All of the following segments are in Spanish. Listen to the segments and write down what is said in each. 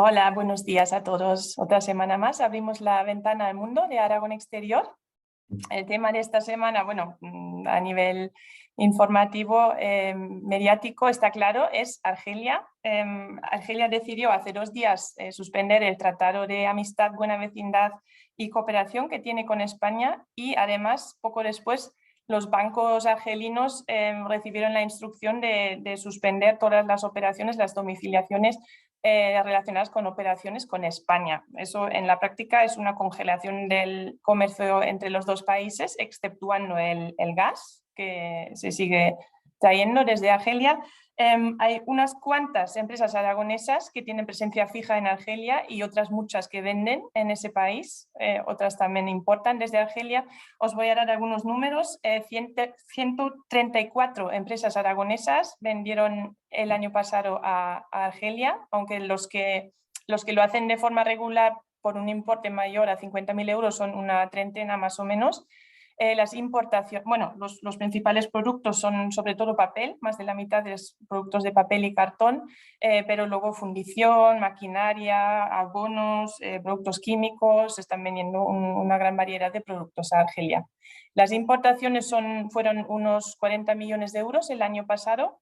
Hola, buenos días a todos. Otra semana más abrimos la ventana al mundo de Aragón Exterior. El tema de esta semana, bueno, a nivel informativo, mediático, está claro, es Argelia. Argelia decidió hace 2 días suspender el Tratado de Amistad, Buena Vecindad y Cooperación que tiene con España y además, poco después, los bancos argelinos recibieron la instrucción de suspender todas las operaciones, las domiciliaciones relacionadas con operaciones con España. Eso en la práctica es una congelación del comercio entre los dos países, exceptuando el gas que se sigue trayendo desde Argelia. Hay unas cuantas empresas aragonesas que tienen presencia fija en Argelia y otras muchas que venden en ese país, otras también importan desde Argelia. Os voy a dar algunos números. 134 empresas aragonesas vendieron el año pasado a Argelia, aunque los que lo hacen de forma regular por un importe mayor a 50.000 euros son una treintena más o menos. Las importaciones, bueno, los principales productos son sobre todo papel, más de la mitad de los productos de papel y cartón, pero luego fundición, maquinaria, abonos, productos químicos, están vendiendo una gran variedad de productos a Argelia. Las importaciones fueron unos 40 millones de euros el año pasado,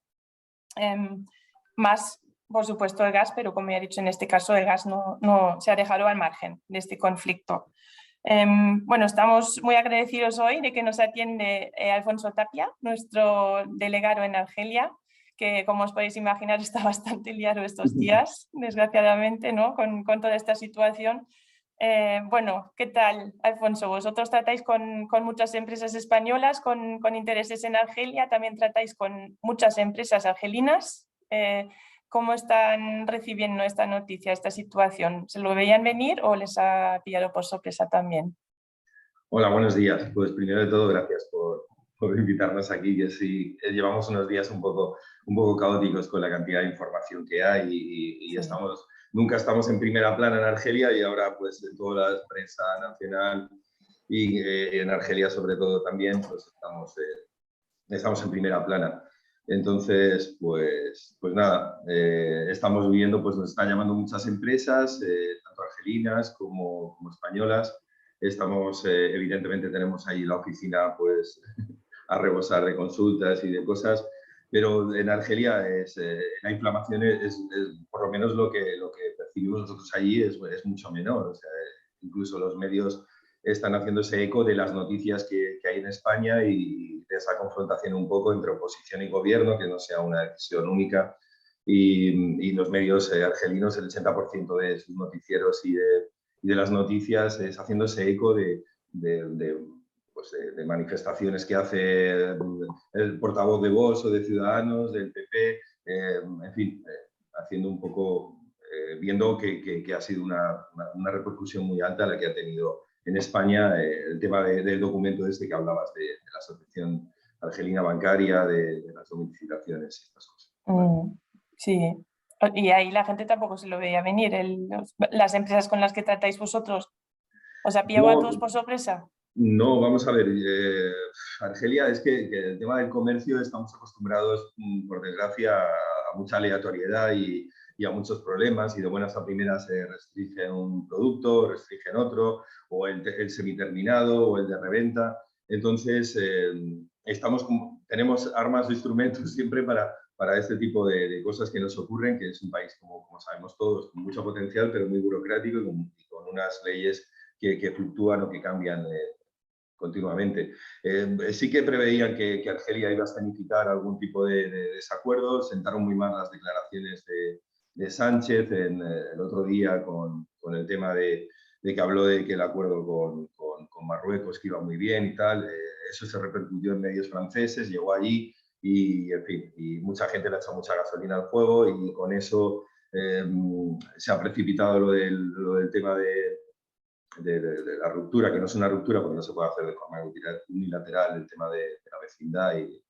más por supuesto el gas, pero como ya he dicho en este caso el gas no se ha dejado al margen de este conflicto. Bueno, estamos muy agradecidos hoy de que nos atiende Alfonso Tapia, nuestro delegado en Argelia, que como os podéis imaginar está bastante liado estos días, desgraciadamente, ¿no? con toda esta situación. Bueno, ¿qué tal, Alfonso? Vosotros tratáis con muchas empresas españolas con intereses en Argelia, también tratáis con muchas empresas argelinas. ¿Cómo están recibiendo esta noticia, esta situación? ¿Se lo veían venir o les ha pillado por sorpresa también? Hola, buenos días. Pues primero de todo, gracias por invitarnos aquí, que sí, llevamos unos días un poco caóticos con la cantidad de información que hay y Sí. nunca estamos en primera plana en Argelia y ahora pues en toda la prensa nacional y en Argelia sobre todo también pues estamos en primera plana. Entonces, pues nada, estamos viviendo, pues nos están llamando muchas empresas, tanto argelinas como españolas. Estamos, evidentemente tenemos ahí la oficina pues a rebosar de consultas y de cosas, pero en Argelia la inflamación por lo menos lo que percibimos nosotros allí es mucho menor. O sea, incluso los medios están haciéndose eco de las noticias que hay en España y de esa confrontación un poco entre oposición y gobierno, que no sea una decisión única. Y los medios argelinos, el 80% de sus noticieros y de las noticias es haciéndose eco de manifestaciones que hace el portavoz de Vox o de Ciudadanos, del PP, en fin, haciendo un poco, viendo que ha sido una repercusión muy alta la que ha tenido en España el tema del documento este que hablabas de la Asociación Argelina Bancaria, de las domiciliaciones y estas cosas. Sí, y ahí la gente tampoco se lo veía venir, las empresas con las que tratáis vosotros. ¿Os ha pillado a todos por sorpresa? No, vamos a ver, Argelia es que el tema del comercio estamos acostumbrados, por desgracia, a mucha aleatoriedad y a muchos problemas, y de buenas a primeras se restringe un producto, restringen otro, o el semiterminado o el de reventa. Entonces, tenemos armas o instrumentos siempre para este tipo de cosas que nos ocurren, que es un país, como sabemos todos, con mucho potencial, pero muy burocrático y con unas leyes que fluctúan o que cambian continuamente. Sí que preveían que Argelia iba a escenificar algún tipo de desacuerdo. Sentaron muy mal las declaraciones de Sánchez el otro día con el tema de que habló de que el acuerdo con Marruecos que iba muy bien y tal. Eso se repercutió en medios franceses, llegó allí y, en fin, y mucha gente le ha echado mucha gasolina al fuego y con eso se ha precipitado lo del tema de la ruptura, que no es una ruptura porque no se puede hacer de forma unilateral, el tema de la vecindad y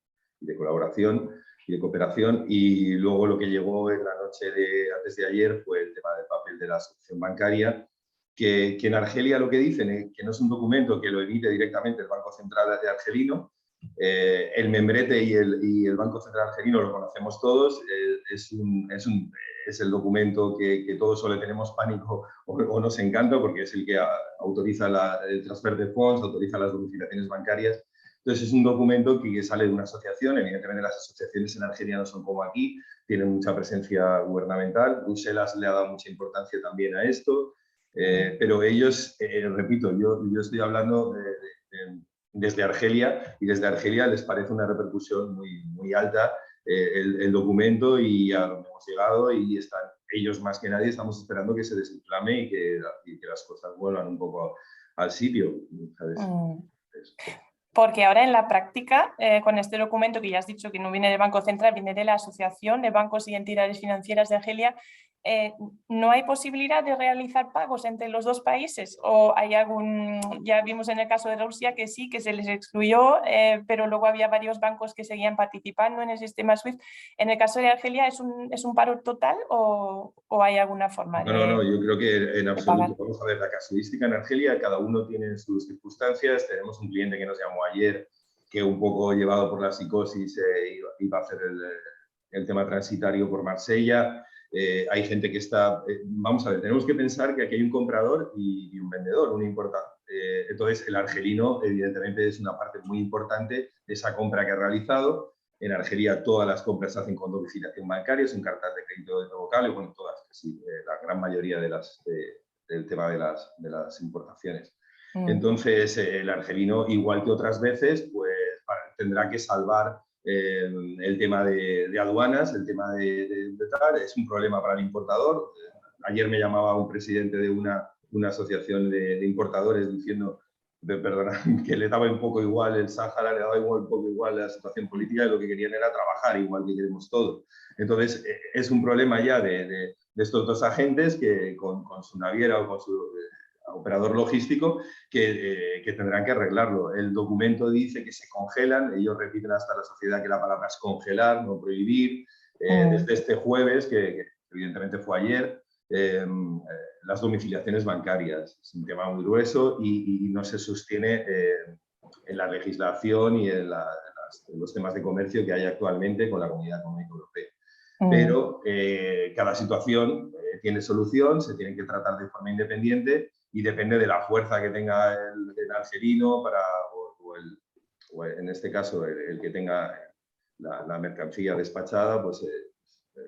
de colaboración y de cooperación. Y luego lo que llegó en la noche antes de ayer fue el tema del papel de la asociación bancaria, que en Argelia lo que dicen es que no es un documento que lo emite directamente el Banco Central argelino, el membrete y el Banco Central Argelino lo conocemos todos, es el documento que todos o le tenemos pánico o nos encanta porque es el que autoriza el transfer de fondos, autoriza las domiciliaciones bancarias. Entonces es un documento que sale de una asociación, evidentemente las asociaciones en Argelia no son como aquí, tienen mucha presencia gubernamental, Bruselas le ha dado mucha importancia también a esto, pero ellos, repito, yo estoy hablando desde Argelia y desde Argelia les parece una repercusión muy alta el documento y a donde hemos llegado y están ellos más que nadie estamos esperando que se desinflame y que las cosas vuelvan un poco al sitio, ¿sabes? Porque ahora en la práctica, con este documento que ya has dicho que no viene del Banco Central, viene de la Asociación de Bancos y Entidades Financieras de Argelia, ¿no hay posibilidad de realizar pagos entre los dos países? ¿O hay ya vimos en el caso de Rusia que sí, que se les excluyó, pero luego había varios bancos que seguían participando en el sistema SWIFT? ¿En el caso de Argelia es un paro total o hay alguna forma No, yo creo que en absoluto. pagar? Vamos a ver la casuística en Argelia, cada uno tiene sus circunstancias. Tenemos un cliente que nos llamó ayer, que un poco llevado por la psicosis iba a hacer el tema transitario por Marsella. Hay gente que está... vamos a ver, tenemos que pensar que aquí hay un comprador y un vendedor, un importador. Entonces, el argelino, evidentemente, es una parte muy importante de esa compra que ha realizado. En Argelia todas las compras se hacen con domiciliación bancaria, son cartas de crédito irrevocable, bueno, todas, casi la gran mayoría del tema de las importaciones. Entonces, el argelino, igual que otras veces, pues tendrá que salvar el tema de aduanas, el tema de tal, es un problema para el importador. Ayer me llamaba un presidente de una asociación de importadores diciendo, perdona, que le daba un poco igual el Sáhara, le daba un poco igual la situación política, y lo que querían era trabajar igual que queremos todos. Entonces, es un problema ya de estos dos agentes que con su naviera o con su operador logístico que tendrán que arreglarlo. El documento dice que se congelan, ellos repiten hasta la sociedad que la palabra es congelar, no prohibir. Desde este jueves, que evidentemente fue ayer, las domiciliaciones bancarias. Es un tema muy grueso y no se sostiene en la legislación y en los temas de comercio que hay actualmente con la Comunidad Económica Europea. Pero cada situación tiene solución, se tiene que tratar de forma independiente y depende de la fuerza que tenga el argelino o en este caso el que tenga la mercancía despachada, pues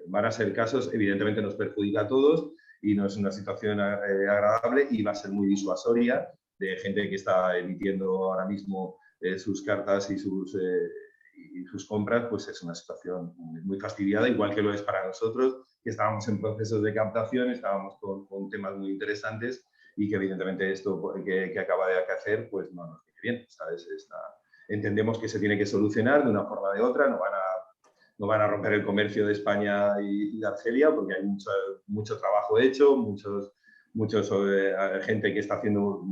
van a ser casos, evidentemente nos perjudica a todos y no es una situación agradable y va a ser muy disuasoria de gente que está emitiendo ahora mismo sus cartas y sus compras, pues es una situación muy fastidiada, igual que lo es para nosotros, que estábamos en procesos de captación, estábamos con temas muy interesantes y que evidentemente esto que acaba de hacer, pues no nos viene bien, ¿sabes? Entendemos que se tiene que solucionar de una forma o de otra, no van a romper el comercio de España y de Argelia porque hay mucho trabajo hecho, gente que está haciendo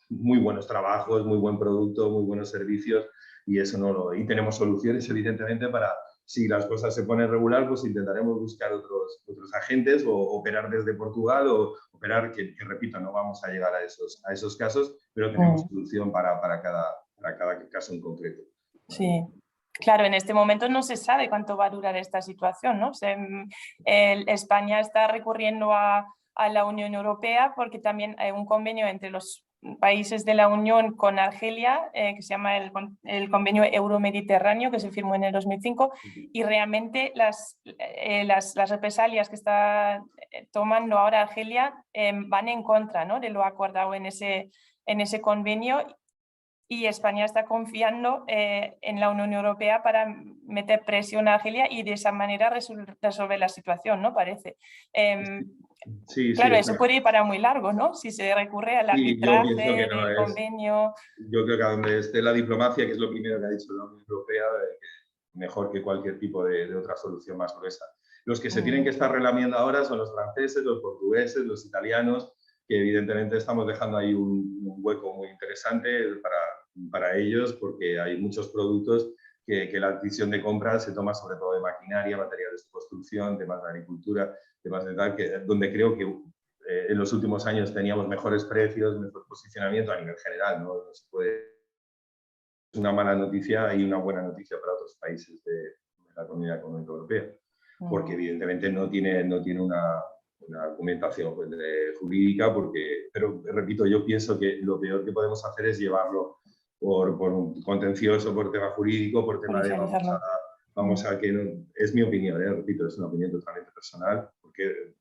muy buenos trabajos, muy buen producto, muy buenos servicios y eso y tenemos soluciones evidentemente para, si las cosas se ponen regular, pues intentaremos buscar otros agentes o operar desde Portugal o operar, que repito, no vamos a llegar a esos casos, pero tenemos solución para cada caso en concreto. Sí. Claro, en este momento no se sabe cuánto va a durar esta situación, ¿no? España está recurriendo a la Unión Europea porque también hay un convenio entre los países de la Unión con Argelia que se llama el convenio Euromediterráneo, que se firmó en el 2005 y realmente las represalias que está tomando ahora Argelia van en contra, ¿no?, de lo acordado en ese convenio. Y España está confiando en la Unión Europea para meter presión a Argelia y de esa manera resolver la situación, ¿no? Parece. Claro, eso puede ir para muy largo, ¿no? Si se recurre al arbitraje del convenio. Yo creo que a donde esté la diplomacia, que es lo primero que ha dicho la Unión Europea, mejor que cualquier tipo de otra solución más gruesa. Los que se tienen que estar relamiendo ahora son los franceses, los portugueses, los italianos, que evidentemente estamos dejando ahí un hueco muy interesante para ellos, porque hay muchos productos que la decisión de compra se toma sobre todo de maquinaria, materiales de construcción, temas de agricultura, temas de tal, donde creo que en los últimos años teníamos mejores precios, mejor posicionamiento a nivel general, no se puede una mala noticia y una buena noticia para otros países de la Comunidad Económica Europea, porque evidentemente no tiene una argumentación pues, jurídica, pero repito, yo pienso que lo peor que podemos hacer es llevarlo por un contencioso, por tema jurídico, por tema de vamos a que no, es mi opinión, repito, es una opinión totalmente personal, porque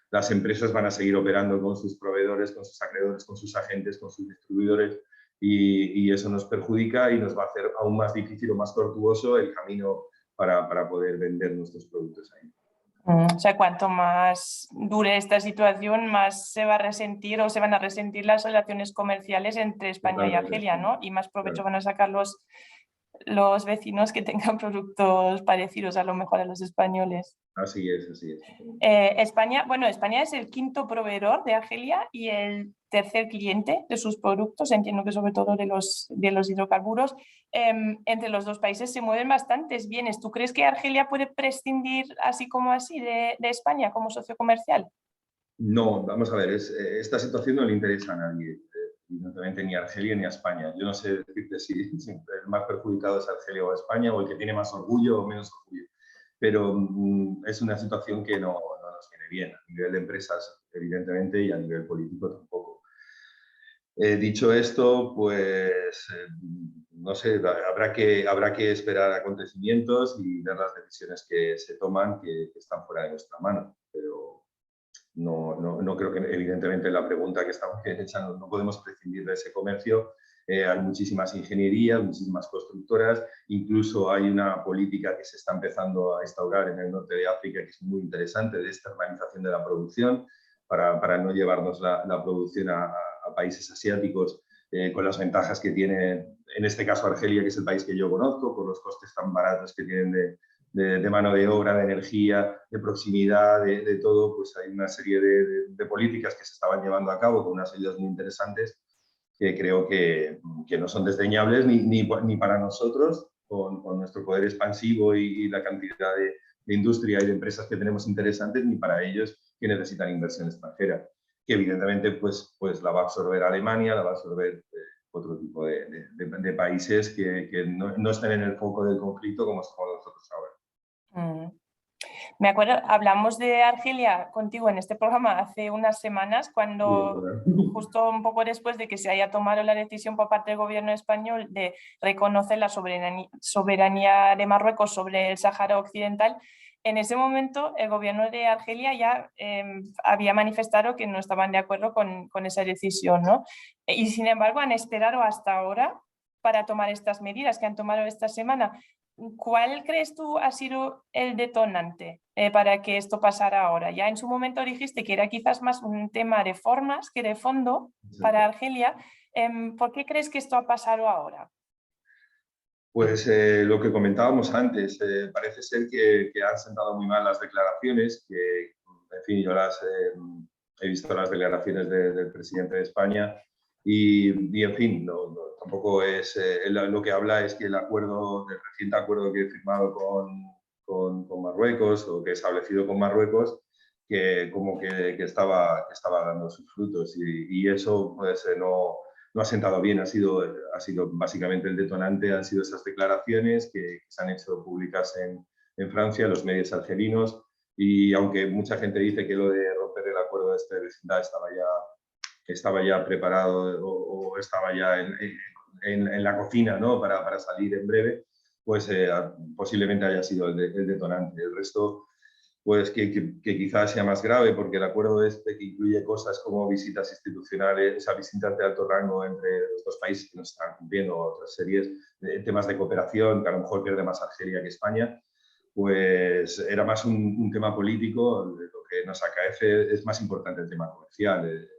las empresas van a seguir operando con sus proveedores, con sus acreedores, con sus agentes, con sus distribuidores, y eso nos perjudica y nos va a hacer aún más difícil o más tortuoso el camino para poder vender nuestros productos ahí. O sea, cuanto más dure esta situación, más se va a resentir o se van a resentir las relaciones comerciales entre España y Argelia, ¿no? Y más provecho van a sacar los vecinos que tengan productos parecidos a lo mejor a los españoles. Así es, así es. España es el quinto proveedor de Argelia y el tercer cliente de sus productos, entiendo que sobre todo de los hidrocarburos. Entre los dos países se mueven bastantes bienes. ¿Tú crees que Argelia puede prescindir así como así de España como socio comercial? No, vamos a ver, esta situación no le interesa a nadie, evidentemente ni a Argelia ni a España. Yo no sé decirte si el más perjudicado es Argelia o España, o el que tiene más orgullo o menos orgullo, pero es una situación que no nos viene bien, a nivel de empresas evidentemente y a nivel político tampoco. Dicho esto, pues no sé, habrá que esperar acontecimientos y ver las decisiones que se toman que están fuera de nuestra mano, pero no creo que, evidentemente, la pregunta que estamos echando, no podemos prescindir de ese comercio. Hay muchísimas ingenierías, muchísimas constructoras, incluso hay una política que se está empezando a instaurar en el norte de África que es muy interesante, de externalización de la producción, para no llevarnos la producción a países asiáticos, con las ventajas que tiene, en este caso Argelia, que es el país que yo conozco, por los costes tan baratos que tienen de mano de obra, de energía, de proximidad, de todo. Pues hay una serie de políticas que se estaban llevando a cabo con unas ayudas muy interesantes que creo que no son desdeñables ni para nosotros, con nuestro poder expansivo y la cantidad de industria y de empresas que tenemos interesantes, ni para ellos que necesitan inversión extranjera, que evidentemente pues la va a absorber Alemania, la va a absorber otro tipo de países que no estén en el foco del conflicto como estamos nosotros ahora. Me acuerdo, hablamos de Argelia contigo en este programa hace unas semanas, cuando justo un poco después de que se haya tomado la decisión por parte del gobierno español de reconocer la soberanía de Marruecos sobre el Sáhara Occidental. En ese momento el gobierno de Argelia ya había manifestado que no estaban de acuerdo con esa decisión, ¿no? Y sin embargo han esperado hasta ahora para tomar estas medidas que han tomado esta semana. ¿Cuál crees tú ha sido el detonante para que esto pasara ahora? Ya en su momento dijiste que era quizás más un tema de formas que de fondo para Argelia. ¿Por qué crees que esto ha pasado ahora? Pues lo que comentábamos antes, parece ser que han sentado muy mal las declaraciones, que, en fin, yo he visto las declaraciones del presidente de España y en fin, tampoco es, lo que habla es que el reciente acuerdo que he firmado con Marruecos, o que he establecido con Marruecos, que como que estaba dando sus frutos, y eso pues no ha sentado bien. Ha sido básicamente el detonante, han sido esas declaraciones que se han hecho públicas en Francia, los medios argelinos, y aunque mucha gente dice que lo de romper el acuerdo de vecindad estaba ya preparado o estaba ya en la cocina, ¿no? para salir en breve, pues posiblemente haya sido el detonante. El resto, pues que quizás sea más grave, porque el acuerdo que incluye cosas como visitas institucionales, o sea, visitas de alto rango entre los dos países que no están cumpliendo, otras series de temas de cooperación, que a lo mejor pierde más Argelia que España, pues era más un tema político. Lo que nos acaece es más importante el tema comercial,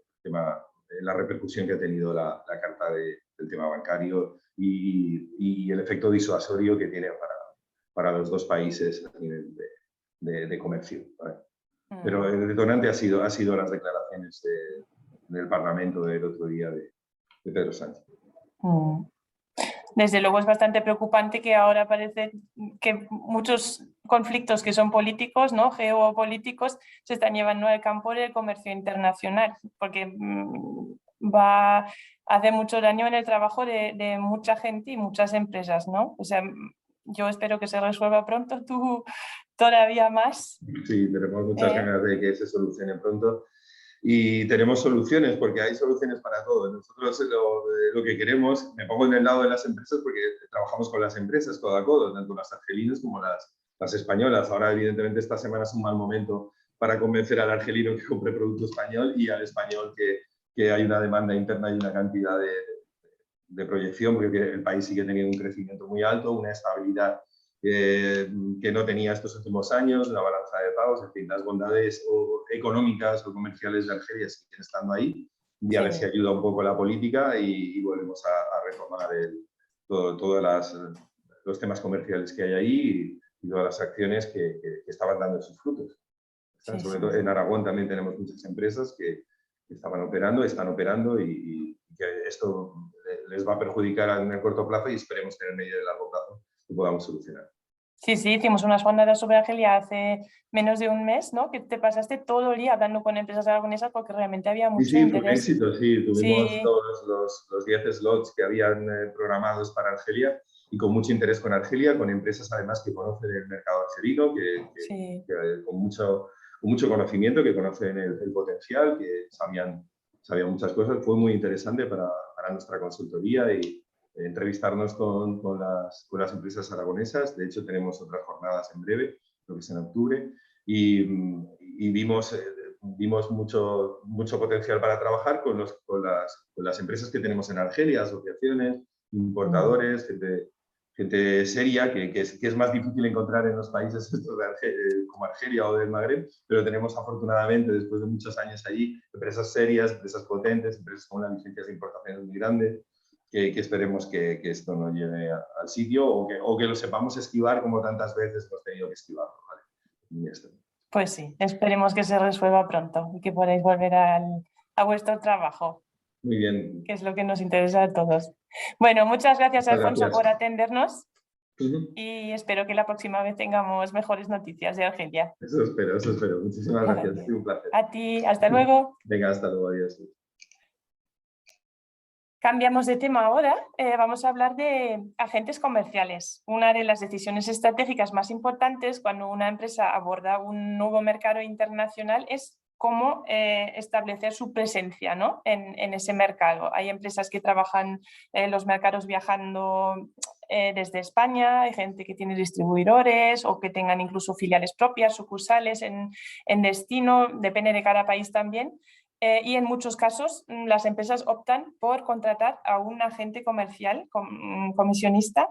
la repercusión que ha tenido la carta del tema bancario y el efecto disuasorio que tiene para los dos países a nivel de comercio, ¿vale? Pero el detonante ha sido las declaraciones del Parlamento del otro día de Pedro Sánchez. Desde luego es bastante preocupante que ahora parece que muchos conflictos que son políticos, ¿no? Geopolíticos, se están llevando al campo del comercio internacional, porque va a hacer mucho daño en el trabajo de mucha gente y muchas empresas, ¿no? O sea, yo espero que se resuelva pronto, tú todavía más. Sí, tenemos muchas ganas de que se solucione pronto. Y tenemos soluciones, porque hay soluciones para todo. Nosotros lo que queremos, me pongo en el lado de las empresas porque trabajamos con las empresas codo a codo, tanto las argelinas como las españolas. Ahora, evidentemente, esta semana es un mal momento para convencer al argelino que compre producto español y al español que hay una demanda interna y una cantidad de proyección, porque el país sigue teniendo un crecimiento muy alto, una estabilidad que no tenía estos últimos años, la balanza de pagos, en fin, las bondades económicas o comerciales de Argelia siguen estando ahí, y a ver si ayuda un poco la política y volvemos a retomar todos los temas comerciales que hay ahí y todas las acciones que estaban dando sus frutos. Sí, sobre todo en Aragón también tenemos muchas empresas que están operando y que esto les va a perjudicar en el corto plazo y esperemos que en el medio y largo plazo lo podamos solucionar. Sí, hicimos unas jornadas sobre Argelia hace menos de un mes, ¿no? Que te pasaste todo el día hablando con empresas aragonesas porque realmente había mucho Sí, fue un interés. éxito, sí. Tuvimos todos los 10 slots que habían programados para Argelia y con mucho interés con Argelia, con empresas además que conocen el mercado argelino, que con mucho conocimiento, que conocen el potencial, que sabían muchas cosas. Fue muy interesante para nuestra consultoría y entrevistarnos con las empresas aragonesas. De hecho, tenemos otras jornadas en breve, creo que es en octubre, y vimos mucho potencial para trabajar con las empresas que tenemos en Argelia, asociaciones, importadores, gente seria, que es más difícil encontrar en los países estos como Argelia o del Magreb, pero tenemos afortunadamente, después de muchos años allí, empresas serias, empresas potentes, empresas con unas licencias de importaciones muy grandes, que esperemos que esto no llegue al sitio o que lo sepamos esquivar como tantas veces hemos tenido que esquivarlo. ¿Vale? Pues sí, esperemos que se resuelva pronto y que podáis volver a vuestro trabajo. Muy bien. Que es lo que nos interesa a todos. Bueno, muchas gracias, Alfonso, por atendernos y espero que la próxima vez tengamos mejores noticias de Argelia. Eso espero. Muchísimas gracias. Ha sido un placer. A ti, hasta luego. Venga, hasta luego. Adiós. Cambiamos de tema ahora. Vamos a hablar de agentes comerciales. Una de las decisiones estratégicas más importantes cuando una empresa aborda un nuevo mercado internacional es cómo establecer su presencia, ¿no? en ese mercado. Hay empresas que trabajan en los mercados viajando desde España, hay gente que tiene distribuidores o que tengan incluso filiales propias, sucursales en destino, depende de cada país también. Y en muchos casos las empresas optan por contratar a un agente comercial comisionista.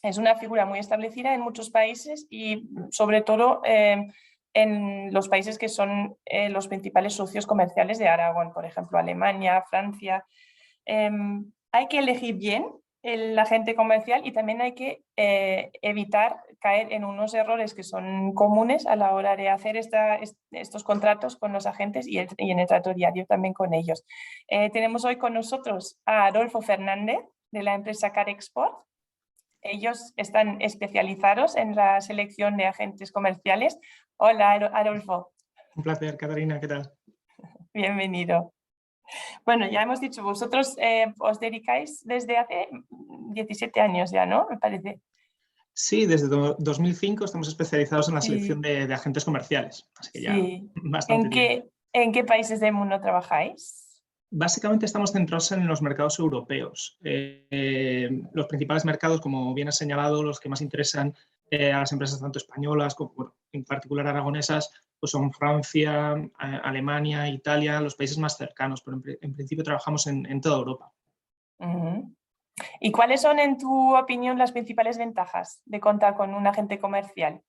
Es una figura muy establecida en muchos países y sobre todo en los países que son los principales socios comerciales de Aragón, por ejemplo, Alemania, Francia. Hay que elegir bien el agente comercial y también hay que evitar caer en unos errores que son comunes a la hora de hacer estos contratos con los agentes y en el trato diario también con ellos. Tenemos hoy con nosotros a Adolfo Fernández de la empresa Carexport. Ellos están especializados en la selección de agentes comerciales. Hola, Adolfo. Un placer, Catarina, ¿qué tal? Bienvenido. Bueno, ya hemos dicho, vosotros os dedicáis desde hace 17 años ya, ¿no? Me parece. Sí, desde 2005 estamos especializados en la selección de agentes comerciales. Así que ya bastante tiempo. ¿En qué países del mundo trabajáis? Básicamente estamos centrados en los mercados europeos. Los principales mercados, como bien has señalado, los que más interesan a las empresas tanto españolas como, bueno, en particular aragonesas, pues son Francia, Alemania, Italia, los países más cercanos, pero en principio trabajamos en toda Europa. ¿Y cuáles son, en tu opinión, las principales ventajas de contar con un agente comercial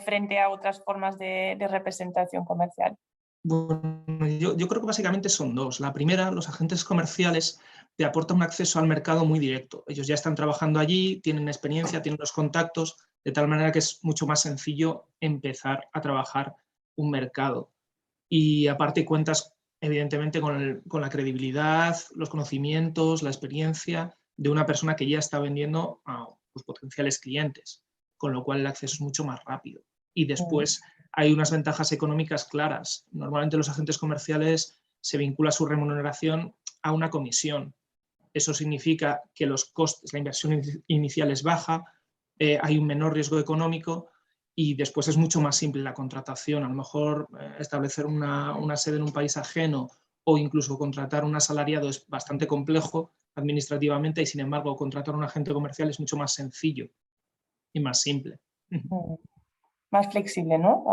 frente a otras formas de representación comercial? Bueno, yo creo que básicamente son dos. La primera, los agentes comerciales te aportan un acceso al mercado muy directo. Ellos ya están trabajando allí, tienen experiencia, tienen los contactos, de tal manera que es mucho más sencillo empezar a trabajar un mercado. Y aparte cuentas, evidentemente, con la credibilidad, los conocimientos, la experiencia de una persona que ya está vendiendo a sus potenciales clientes, con lo cual el acceso es mucho más rápido. Y después hay unas ventajas económicas claras. Normalmente los agentes comerciales se vincula su remuneración a una comisión. Eso significa que los costes, la inversión inicial es baja, hay un menor riesgo económico y después es mucho más simple la contratación. A lo mejor establecer una sede en un país ajeno o incluso contratar un asalariado es bastante complejo administrativamente y, sin embargo, contratar a un agente comercial es mucho más sencillo y más simple. Más flexible, ¿no?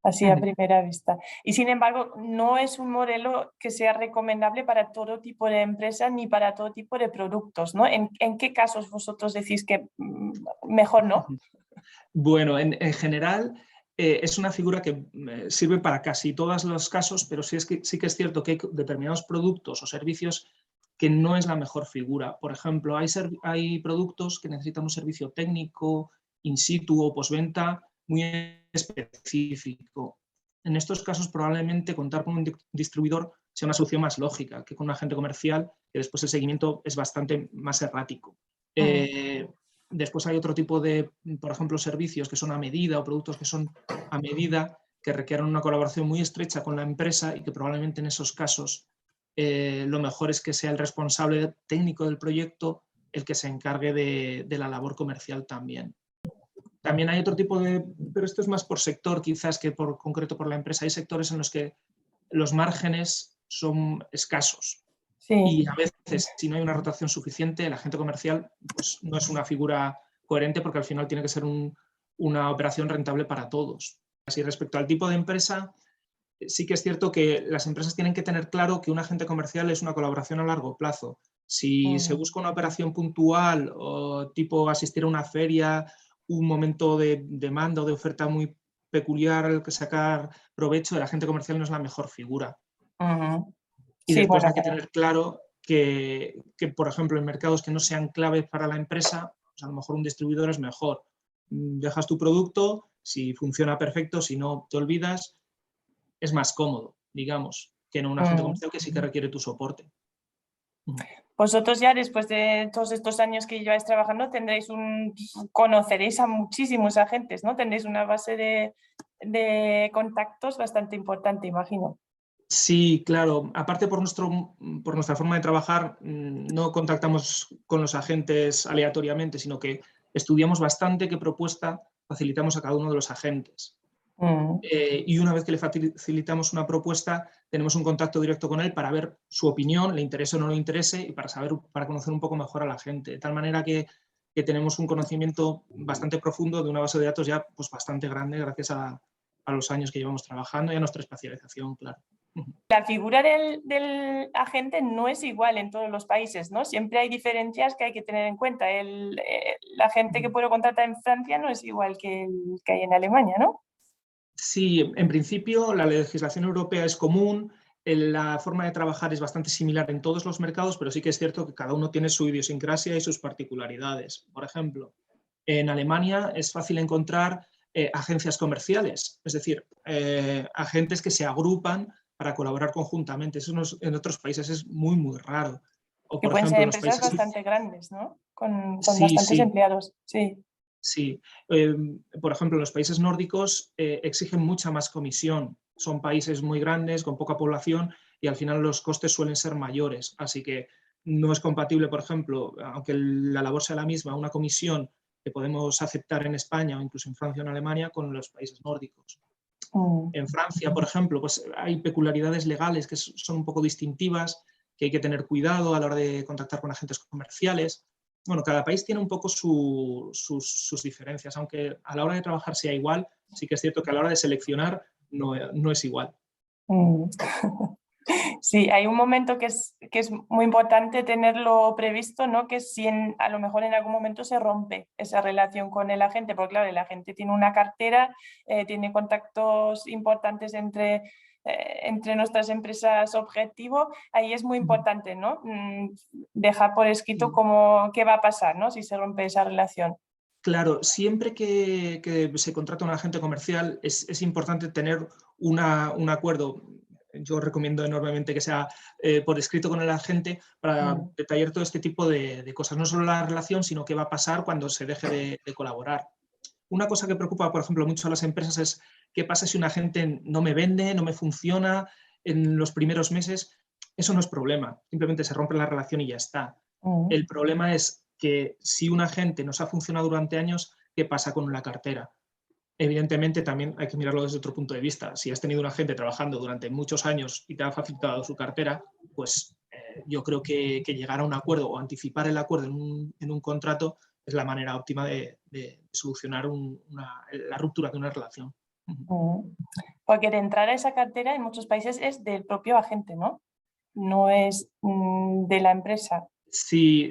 Así a primera vista. Y sin embargo, no es un modelo que sea recomendable para todo tipo de empresas ni para todo tipo de productos, ¿no? ¿En qué casos vosotros decís que mejor no? Bueno, en general es una figura que sirve para casi todos los casos, pero sí que es cierto que hay determinados productos o servicios que no es la mejor figura. Por ejemplo, hay productos que necesitan un servicio técnico, in situ o postventa muy específico. En estos casos probablemente contar con un distribuidor sea una solución más lógica que con un agente comercial, que después el seguimiento es bastante más errático. Después hay otro tipo de, por ejemplo, servicios que son a medida o productos que son a medida, que requieren una colaboración muy estrecha con la empresa y que probablemente en esos casos lo mejor es que sea el responsable técnico del proyecto el que se encargue de la labor comercial también. También hay otro tipo de, pero esto es más por sector quizás que por concreto por la empresa. Hay sectores en los que los márgenes son escasos. Sí. Y a veces, si no hay una rotación suficiente, el agente comercial pues, no es una figura coherente porque al final tiene que ser una operación rentable para todos. Así, respecto al tipo de empresa, sí que es cierto que las empresas tienen que tener claro que un agente comercial es una colaboración a largo plazo. Si se busca una operación puntual o tipo asistir a una feria, un momento de demanda o de oferta muy peculiar al que sacar provecho, el agente comercial no es la mejor figura. Y sí, después bueno, hay que tener claro que, por ejemplo, en mercados que no sean claves para la empresa, pues a lo mejor un distribuidor es mejor. Dejas tu producto, si funciona perfecto, si no te olvidas, es más cómodo, digamos, que no un agente comercial que sí que requiere tu soporte. Vosotros ya después de todos estos años que lleváis trabajando conoceréis a muchísimos agentes, ¿no? Tendréis una base de contactos bastante importante, imagino. Sí, claro. Aparte por nuestra forma de trabajar, no contactamos con los agentes aleatoriamente, sino que estudiamos bastante qué propuesta facilitamos a cada uno de los agentes. Y una vez que le facilitamos una propuesta, tenemos un contacto directo con él para ver su opinión, le interese o no le interese, y para conocer un poco mejor a la gente. De tal manera que tenemos un conocimiento bastante profundo de una base de datos ya pues, bastante grande gracias a los años que llevamos trabajando y a nuestra especialización, claro. La figura del agente no es igual en todos los países, ¿no? Siempre hay diferencias que hay que tener en cuenta. El agente que puedo contratar en Francia no es igual que el que hay en Alemania, ¿no? Sí, en principio la legislación europea es común, la forma de trabajar es bastante similar en todos los mercados, pero sí que es cierto que cada uno tiene su idiosincrasia y sus particularidades. Por ejemplo, en Alemania es fácil encontrar agencias comerciales, es decir, agentes que se agrupan para colaborar conjuntamente. Eso en otros países es muy, muy raro. O, Que por pueden ser ejemplo, los empresas países... bastante grandes, ¿no? Con Sí, bastantes sí. empleados, sí. Sí, por ejemplo, los países nórdicos exigen mucha más comisión. Son países muy grandes, con poca población y al final los costes suelen ser mayores. Así que no es compatible, por ejemplo, aunque la labor sea la misma, una comisión que podemos aceptar en España o incluso en Francia o en Alemania con los países nórdicos. En Francia, por ejemplo, pues hay peculiaridades legales que son un poco distintivas, que hay que tener cuidado a la hora de contactar con agentes comerciales. Bueno, cada país tiene un poco sus diferencias, aunque a la hora de trabajar sea igual, sí que es cierto que a la hora de seleccionar no es igual. Sí, hay un momento que es muy importante tenerlo previsto, ¿no? Que si a lo mejor en algún momento se rompe esa relación con el agente, porque claro, el agente tiene una cartera, tiene contactos importantes entre nuestras empresas objetivo, ahí es muy importante, ¿no? Dejar por escrito qué va a pasar, ¿no? Si se rompe esa relación. Claro, siempre que se contrata un agente comercial es importante tener un acuerdo. Yo recomiendo enormemente que sea por escrito con el agente para detallar todo este tipo de cosas. No solo la relación, sino qué va a pasar cuando se deje de colaborar. Una cosa que preocupa, por ejemplo, mucho a las empresas es qué pasa si un agente no me vende, no me funciona en los primeros meses. eso no es problema, simplemente se rompe la relación y ya está. El problema es que si un agente nos ha funcionado durante años, ¿qué pasa con la cartera? Evidentemente también hay que mirarlo desde otro punto de vista. Si has tenido un agente trabajando durante muchos años y te ha facilitado su cartera, pues yo creo que llegar a un acuerdo o anticipar el acuerdo en un contrato es la manera óptima de solucionar la ruptura de una relación. Porque de entrar a esa cartera en muchos países es del propio agente, ¿no? No es de la empresa. Sí,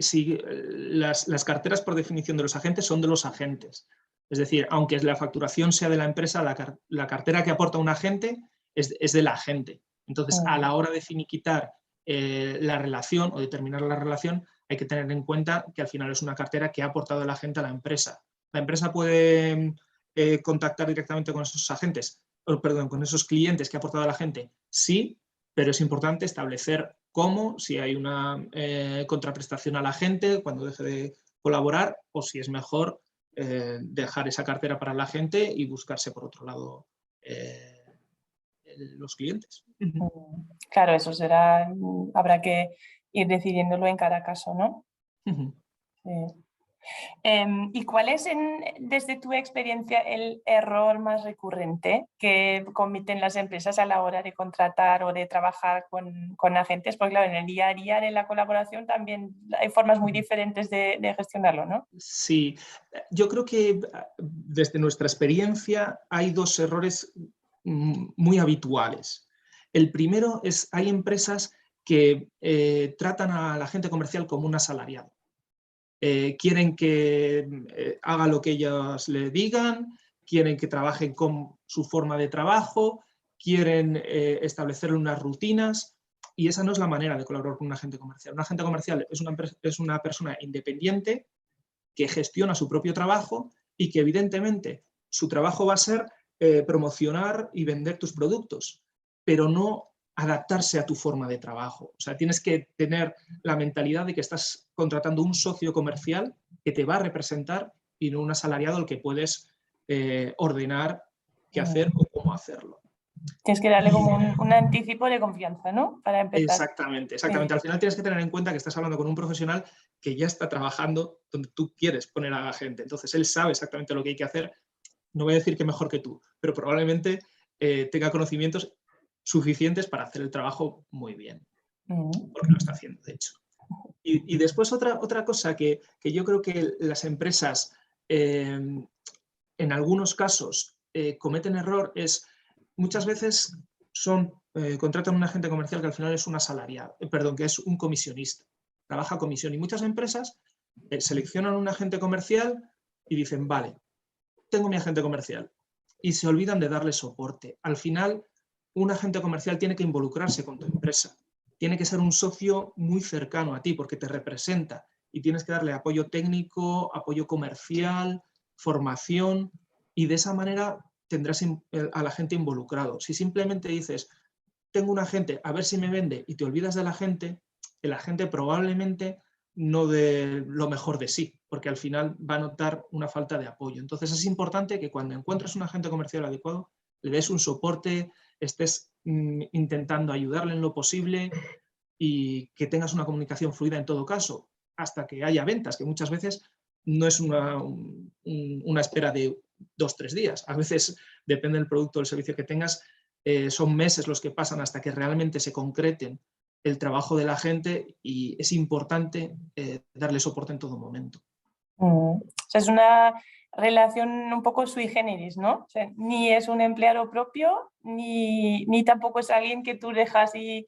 las carteras por definición de los agentes son de los agentes. Es decir, aunque la facturación sea de la empresa, la cartera que aporta un agente es del agente. Entonces, a la hora de finiquitar la relación o determinar la relación, hay que tener en cuenta que al final es una cartera que ha aportado el agente a la empresa. La empresa puede contactar directamente con esos agentes, perdón, con esos clientes que ha aportado el agente, sí, pero es importante establecer cómo, si hay una contraprestación al agente cuando deje de colaborar, o si es mejor dejar esa cartera para la gente y buscarse por otro lado los clientes. Claro, eso será, habrá que ir decidiéndolo en cada caso, ¿no? Sí. ¿Y cuál es, desde tu experiencia, el error más recurrente que cometen las empresas a la hora de contratar o de trabajar con agentes? Porque claro, en el día a día de la colaboración también hay formas muy diferentes de gestionarlo, ¿no? Sí, yo creo que desde nuestra experiencia hay dos errores muy habituales. El primero es, hay empresas que tratan al agente comercial como un asalariado. Quieren que haga lo que ellos le digan, quieren que trabajen con su forma de trabajo, quieren establecerle unas rutinas, y esa no es la manera de colaborar con un agente comercial. Un agente comercial es una persona independiente que gestiona su propio trabajo y que evidentemente su trabajo va a ser promocionar y vender tus productos, pero no adaptarse a tu forma de trabajo. O sea, tienes que tener la mentalidad de que estás contratando un socio comercial que te va a representar y no un asalariado al que puedes ordenar qué hacer o cómo hacerlo. Tienes que darle como un anticipo de confianza, ¿no? Para empezar. Exactamente, exactamente. Al final tienes que tener en cuenta que estás hablando con un profesional que ya está trabajando donde tú quieres poner a la gente. Entonces, él sabe exactamente lo que hay que hacer. No voy a decir que mejor que tú, pero probablemente tenga conocimientos suficientes para hacer el trabajo muy bien, porque lo está haciendo, de hecho. Y después otra cosa que yo creo que las empresas en algunos casos cometen error es muchas veces contratan a un agente comercial que al final es un asalariado, perdón, que es un comisionista, trabaja a comisión. Y muchas empresas seleccionan un agente comercial y dicen, vale, tengo mi agente comercial, y se olvidan de darle soporte. Al final, un agente comercial tiene que involucrarse con tu empresa, tiene que ser un socio muy cercano a ti porque te representa y tienes que darle apoyo técnico, apoyo comercial, formación, y de esa manera tendrás a la gente involucrado. Si simplemente dices, tengo un agente, a ver si me vende, y te olvidas de la gente, el agente probablemente no dé lo mejor de sí, porque al final va a notar una falta de apoyo. Entonces es importante que cuando encuentres un agente comercial adecuado, le des un soporte, estés intentando ayudarle en lo posible y que tengas una comunicación fluida en todo caso, hasta que haya ventas, que muchas veces no es una espera de 2-3 días. A veces, depende del producto o del servicio que tengas, son meses los que pasan hasta que realmente se concreten el trabajo de la gente, y es importante darle soporte en todo momento. O sea, es una relación un poco sui generis, ¿no? O sea, ni es un empleado propio, ni tampoco es alguien que tú dejas y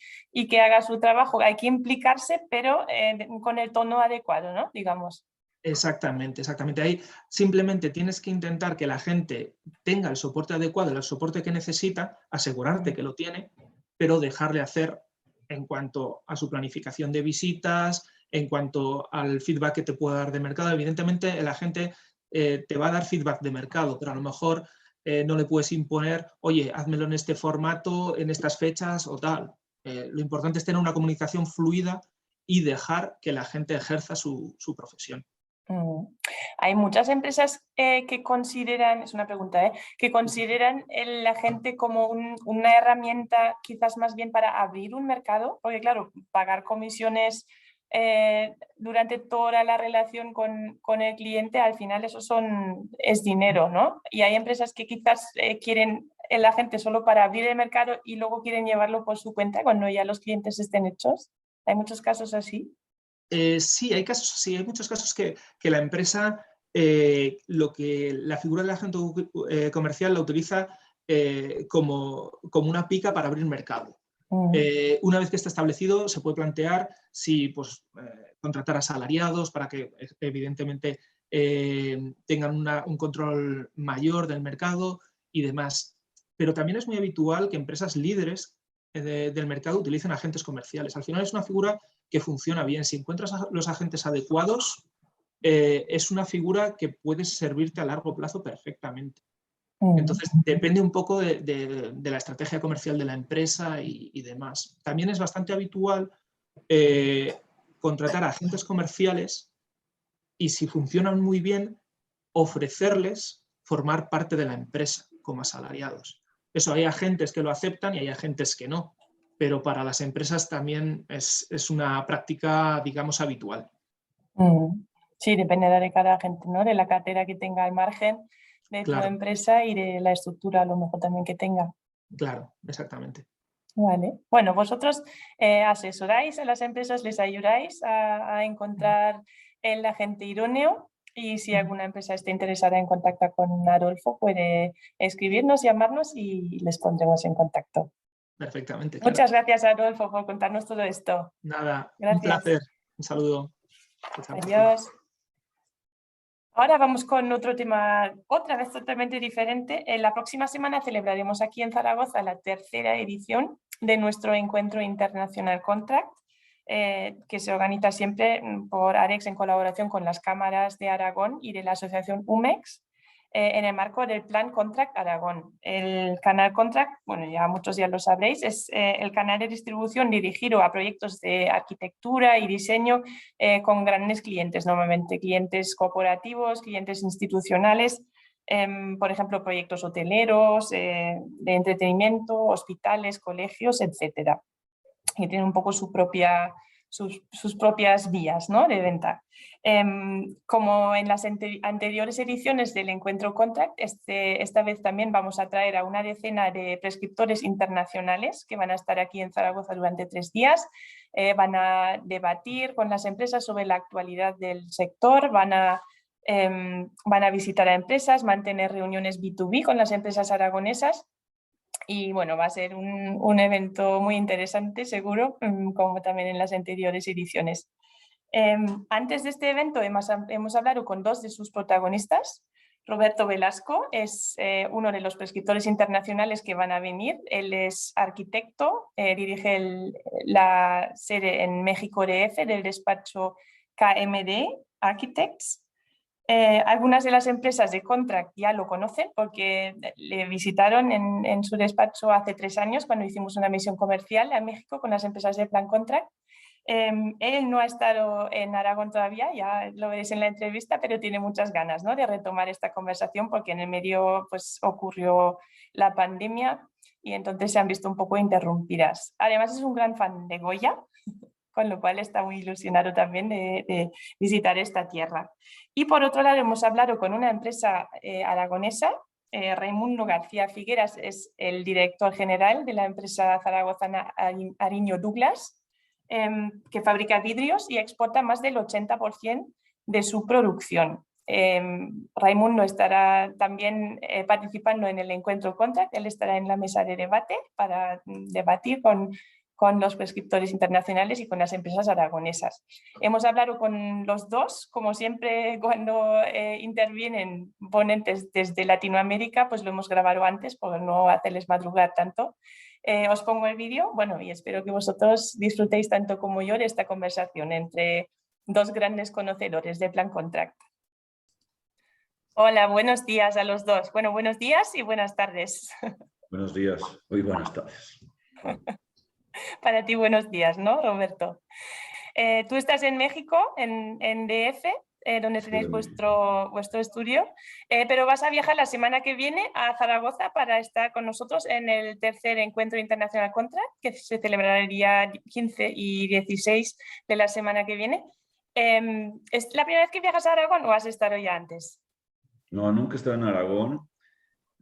que haga su trabajo. Hay que implicarse, pero con el tono adecuado, ¿no? Digamos. Exactamente, exactamente. Ahí simplemente tienes que intentar que la gente tenga el soporte adecuado, el soporte que necesita, asegurarte que lo tiene, pero dejarle hacer en cuanto a su planificación de visitas, en cuanto al feedback que te pueda dar de mercado. Evidentemente, el agente te va a dar feedback de mercado, pero a lo mejor no le puedes imponer, oye, házmelo en este formato, en estas fechas o tal. Lo importante es tener una comunicación fluida y dejar que la gente ejerza su profesión. Hay muchas empresas que consideran, es una pregunta, que consideran la gente como una herramienta quizás más bien para abrir un mercado, porque claro, pagar comisiones durante toda la relación con el cliente, al final eso es dinero, ¿no? Y hay empresas que quizás quieren la gente solo para abrir el mercado y luego quieren llevarlo por su cuenta cuando ya los clientes estén hechos. Hay muchos casos así. Sí, hay casos así, hay muchos casos que la empresa, la figura del agente comercial la utiliza como una pica para abrir mercado. Una vez que está establecido, se puede plantear si pues, contratar asalariados para que evidentemente tengan un control mayor del mercado y demás. Pero también es muy habitual que empresas líderes del mercado utilicen agentes comerciales. Al final es una figura que funciona bien. Si encuentras los agentes adecuados, es una figura que puede servirte a largo plazo perfectamente. Entonces, depende un poco de la estrategia comercial de la empresa y demás. También es bastante habitual contratar a agentes comerciales y, si funcionan muy bien, ofrecerles formar parte de la empresa como asalariados. Eso, hay agentes que lo aceptan y hay agentes que no, pero para las empresas también es una práctica, digamos, habitual. Sí, dependerá de cada agente, ¿no? De la cartera que tenga al margen de tu empresa y de la estructura a lo mejor también que tenga. Claro, exactamente. Vale. Bueno, vosotros asesoráis a las empresas, les ayudáis a encontrar el agente idóneo, y si alguna empresa está interesada en contactar con Adolfo, puede escribirnos, llamarnos y les pondremos en contacto. Perfectamente. Claro. Muchas gracias, Adolfo, por contarnos todo esto. Nada, gracias. Un placer. Un saludo. Adiós. Ahora vamos con otro tema, otra vez totalmente diferente. En la próxima semana celebraremos aquí en Zaragoza la tercera edición de nuestro encuentro internacional Contract, que se organiza siempre por AREX en colaboración con las cámaras de Aragón y de la asociación UMEX, en el marco del Plan Contract Aragón. El canal Contract, bueno, ya muchos ya lo sabréis, es el canal de distribución dirigido a proyectos de arquitectura y diseño con grandes clientes, normalmente clientes corporativos, clientes institucionales, por ejemplo, proyectos hoteleros, de entretenimiento, hospitales, colegios, etcétera. Y tienen un poco sus propias vías, ¿no?, de venta. Como en las anteriores ediciones del Encuentro Contract, esta vez también vamos a traer a una decena de prescriptores internacionales que van a estar aquí en Zaragoza durante 3 días. Van a debatir con las empresas sobre la actualidad del sector, van a visitar a empresas, mantener reuniones B2B con las empresas aragonesas. Y bueno, va a ser un evento muy interesante, seguro, como también en las anteriores ediciones. Antes de este evento hemos hablado con 2 de sus protagonistas. Roberto Velasco es uno de los prescriptores internacionales que van a venir. Él es arquitecto, dirige la sede en México DF del despacho KMD Architects. Algunas de las empresas de Contract ya lo conocen porque le visitaron en su despacho hace 3 años cuando hicimos una misión comercial a México con las empresas de Plan Contract. Él no ha estado en Aragón todavía, ya lo veréis en la entrevista, pero tiene muchas ganas, ¿no?, de retomar esta conversación porque en el medio pues, ocurrió la pandemia y entonces se han visto un poco interrumpidas. Además es un gran fan de Goya, con lo cual está muy ilusionado también de visitar esta tierra. Y por otro lado hemos hablado con una empresa aragonesa. Raimundo García Figueras es el director general de la empresa zaragozana Ariño Douglas, que fabrica vidrios y exporta más del 80% de su producción. Raimundo estará también participando en el encuentro Contract. Él estará en la mesa de debate para debatir con los prescriptores internacionales y con las empresas aragonesas. Hemos hablado con los 2, como siempre cuando intervienen ponentes desde Latinoamérica, pues lo hemos grabado antes por no hacerles madrugar tanto. Os pongo el vídeo, bueno, y espero que vosotros disfrutéis tanto como yo de esta conversación entre 2 grandes conocedores de Plan Contract. Hola, buenos días a los 2. Bueno, buenos días y buenas tardes. Buenos días, muy buenas tardes. Para ti buenos días, ¿no, Roberto? Tú estás en México, en DF. donde Sí, tenéis vuestro estudio, pero vas a viajar la semana que viene a Zaragoza para estar con nosotros en el tercer encuentro internacional Contract, que se celebrará el día 15 y 16 de la semana que viene. ¿Es la primera vez que viajas a Aragón o has estado ya antes? No, nunca he estado en Aragón.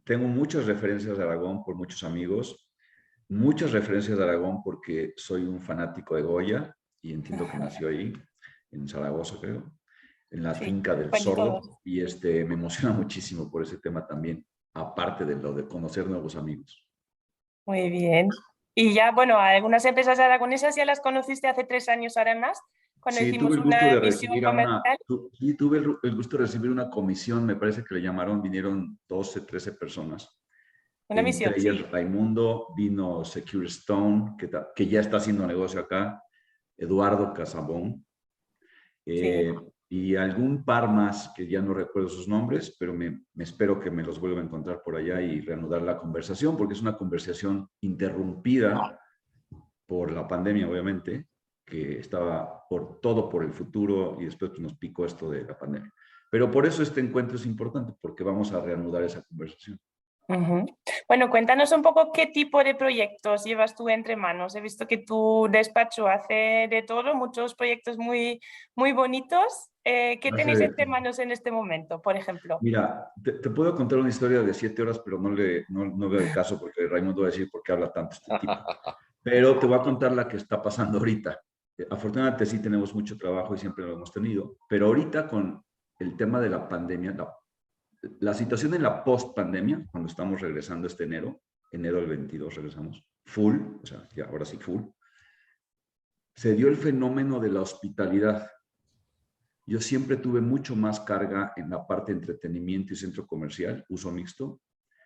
Tengo muchas referencias de Aragón por muchos amigos, muchas referencias de Aragón porque soy un fanático de Goya y entiendo que nació ahí, en Zaragoza, creo, en la Sí, finca del pues todos. Sordo, y me emociona muchísimo por ese tema también, aparte de lo de conocer nuevos amigos. Muy bien. Y ya, bueno, algunas empresas aragonesas ya las conociste hace 3 años además, cuando Sí, tuve hicimos el gusto una de misión recibir comercial. sí, tuve el gusto de recibir una comisión, me parece que le llamaron, vinieron 12, 13 personas. Una misión, Entre sí. ellas Raimundo, vino Secure Stone, que ya está haciendo negocio acá, Eduardo Casabón, Sí. y algún par más que ya no recuerdo sus nombres, pero me espero que me los vuelva a encontrar por allá y reanudar la conversación, porque es una conversación interrumpida por la pandemia, obviamente, que estaba todo por el futuro y después nos picó esto de la pandemia. Pero por eso este encuentro es importante, porque vamos a reanudar esa conversación. Ujú. Bueno, cuéntanos un poco qué tipo de proyectos llevas tú entre manos. He visto que tu despacho hace de todo, muchos proyectos muy, muy bonitos. ¿Qué tenéis entre manos en este momento, por ejemplo? Mira, te puedo contar una historia de 7 horas, pero no veo el caso porque Raimundo va a decir por qué habla tanto este tipo. Pero te voy a contar la que está pasando ahorita. Afortunadamente sí tenemos mucho trabajo y siempre lo hemos tenido, pero ahorita con el tema de la pandemia, la situación en la post-pandemia, cuando estamos regresando este enero del 22 regresamos, full, o sea, ya ahora sí full, se dio el fenómeno de la hospitalidad. Yo siempre tuve mucho más carga en la parte de entretenimiento y centro comercial, uso mixto,